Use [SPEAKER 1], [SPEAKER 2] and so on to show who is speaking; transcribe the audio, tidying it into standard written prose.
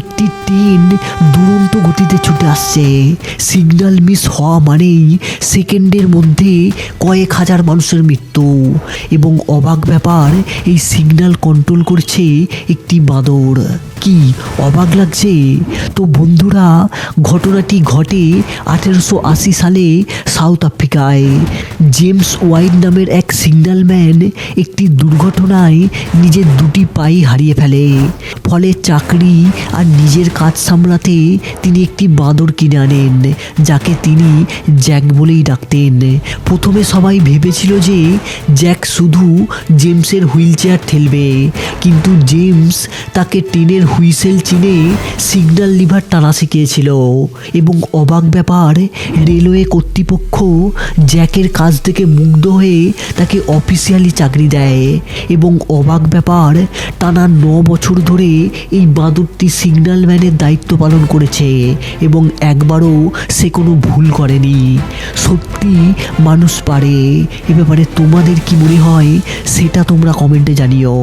[SPEAKER 1] একটি ট্রেন দুরন্ত গতিতে ছুটে আসছে। সিগন্যাল মিস হওয়া মানেই সেকেন্ডের মধ্যে কয়েক হাজার মানুষের মৃত্যু। এবং অবাক ব্যাপার, এই সিগন্যাল কন্ট্রোল করছে একটি বাঁদর। কি অবাক লাগছে? তো বন্ধুরা, ঘটনাটি ঘটে 1880 সালে সাউথ আফ্রিকায়। জেমস ওয়াইট নামের এক সিগন্যালম্যান একটি দুর্ঘটনায় নিজের দুটি পাই হারিয়ে ফেলে। ফলে চাকরি আর নিজের কাজ সামলাতে তিনি একটি বাঁদর কিনে আনেন, যাকে তিনি জ্যাক বলেই ডাকতেন। প্রথমে সবাই ভেবেছিল যে জ্যাক শুধু জেমসের হুইল চেয়ার ঠেলবে, কিন্তু জেমস তাকে ট্রেনের হুইসেল চিনে সিগন্যাল লিভার টানা শিখিয়েছিল। এবং অবাক ব্যাপার, রেলওয়ে কর্তৃপক্ষ জ্যাকের কাজ থেকে মুগ্ধ হয়ে তাকে অফিসিয়ালি চাকরি দেয়। এবং অবাক ব্যাপার, টানা 9 বছর ধরে এই বাঁদরটি সিগন্যালম্যানের দায়িত্ব পালন করেছে এবং একবারও সে কোনো ভুল করেনি। সত্যি মানুষ পারে। এ ব্যাপারে তোমাদের কি মনে হয় সেটা তোমরা কমেন্টে জানিও।